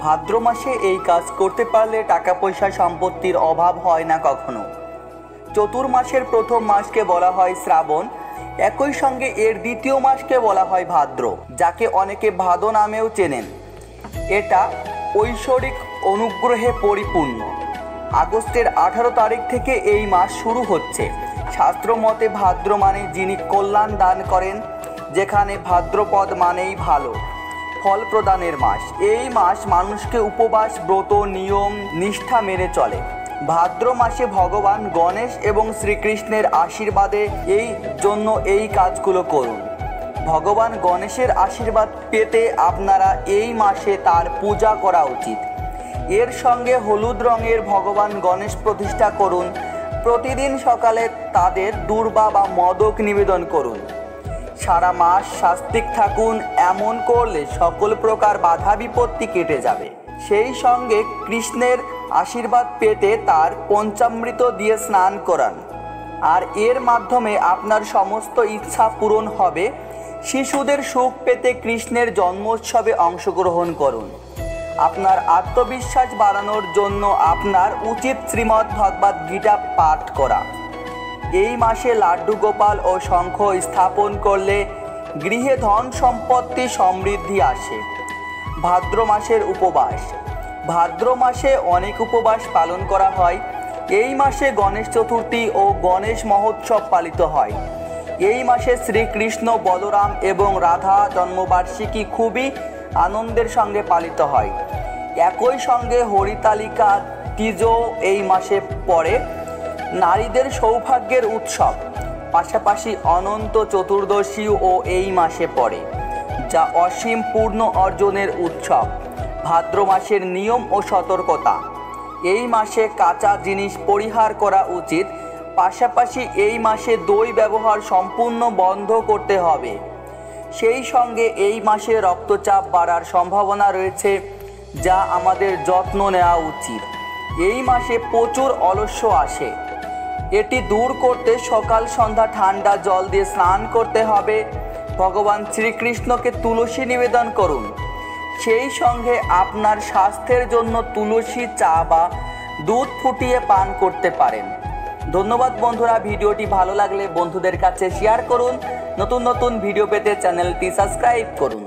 ভাদ্র মাসে এই কাজ করতে পারলে টাকা পয়সা সম্পত্তির অভাব হয় না কখনো। চতুর্মাসের প্রথম মাসকে বলা হয় শ্রাবণ, একই সঙ্গে এর দ্বিতীয় মাসকে বলা হয় ভাদ্র, যাকে অনেকে ভাদো নামেও চেনেন। এটা ঐশ্বরিক অনুগ্রহে পরিপূর্ণ। আগস্টের 18 তারিখ থেকে এই মাস শুরু হচ্ছে। শাস্ত্র মতে ভাদ্র মানে যিনি কল্যাণ দান করেন, যেখানে ভাদ্রপদ মানেই ভালো ফল প্রদানের মাস। এই মাস মানুষকে উপবাস, ব্রত, নিয়ম, নিষ্ঠা মেনে চলে। ভাদ্র মাসে ভগবান গণেশ এবং শ্রীকৃষ্ণের আশীর্বাদে এই জন্য এই কাজগুলো করুন। ভগবান গণেশের আশীর্বাদ পেতে আপনারা এই মাসে তার পূজা করা উচিত। এর সঙ্গে হলুদ রঙের ভগবান গণেশ প্রতিষ্ঠা করুন। প্রতিদিন সকালে তাদের দূর্বা বা মোদক নিবেদন করুন। সারা মাস স্বাস্তিক থাকুন। এমন করলে সকল প্রকার বাধা বিপত্তি কেটে যাবে। সেই সঙ্গে কৃষ্ণের আশীর্বাদ পেতে তার পঞ্চামৃত দিয়ে স্নান করান, আর এর মাধ্যমে আপনার সমস্ত ইচ্ছা পূরণ হবে। শিশুদের সুখ পেতে কৃষ্ণের জন্মোৎসবে অংশগ্রহণ করুন। আপনার আত্মবিশ্বাস বাড়ানোর জন্য আপনার উচিত শ্রীমদ্ ভগবদ্ গীতা পাঠ করা। এই মাসে লাড্ডু গোপাল ও শঙ্খ স্থাপন করলে গৃহে ধন সম্পত্তি সমৃদ্ধি আসে। ভাদ্র মাসের উপবাস। ভাদ্র মাসে অনেক উপবাস পালন করা হয়। এই মাসে গণেশ চতুর্থী ও গণেশ মহোৎসব পালিত হয়। এই মাসে শ্রীকৃষ্ণ, বলরাম এবং রাধা জন্মবার্ষিকী খুবই আনন্দের সঙ্গে পালিত হয়। একই সঙ্গে হরিতালিকা তিজও এই মাসে পড়ে, নারীদের সৌভাগ্যের উৎসব। পাশাপাশি অনন্ত চতুর্দশীও এই মাসে পড়ে, যা অসীম পূর্ণ অর্জনের উৎসব। ভাদ্র মাসের নিয়ম ও সতর্কতা। এই মাসে কাঁচা জিনিস পরিহার করা উচিত। পাশাপাশি এই মাসে দই ব্যবহার সম্পূর্ণ বন্ধ করতে হবে। সেই সঙ্গে এই মাসে রক্তচাপ বাড়ার সম্ভাবনা রয়েছে, যা আমাদের যত্ন নেওয়া উচিত। এই মাসে প্রচুর অলস্য আসে। এটি দূর করতে সকাল সন্ধ্যা ঠান্ডা জল দিয়ে স্নান করতে হবে। ভগবান শ্রীকৃষ্ণকে তুলসী নিবেদন করুন। সেই সঙ্গে আপনার স্বাস্থ্যের জন্য তুলসী চা বা দুধ ফুটিয়ে পান করতে পারেন। ধন্যবাদ বন্ধুরা। ভিডিওটি ভালো লাগলে বন্ধুদের কাছে শেয়ার করুন। নতুন নতুন ভিডিও পেতে চ্যানেলটি সাবস্ক্রাইব করুন।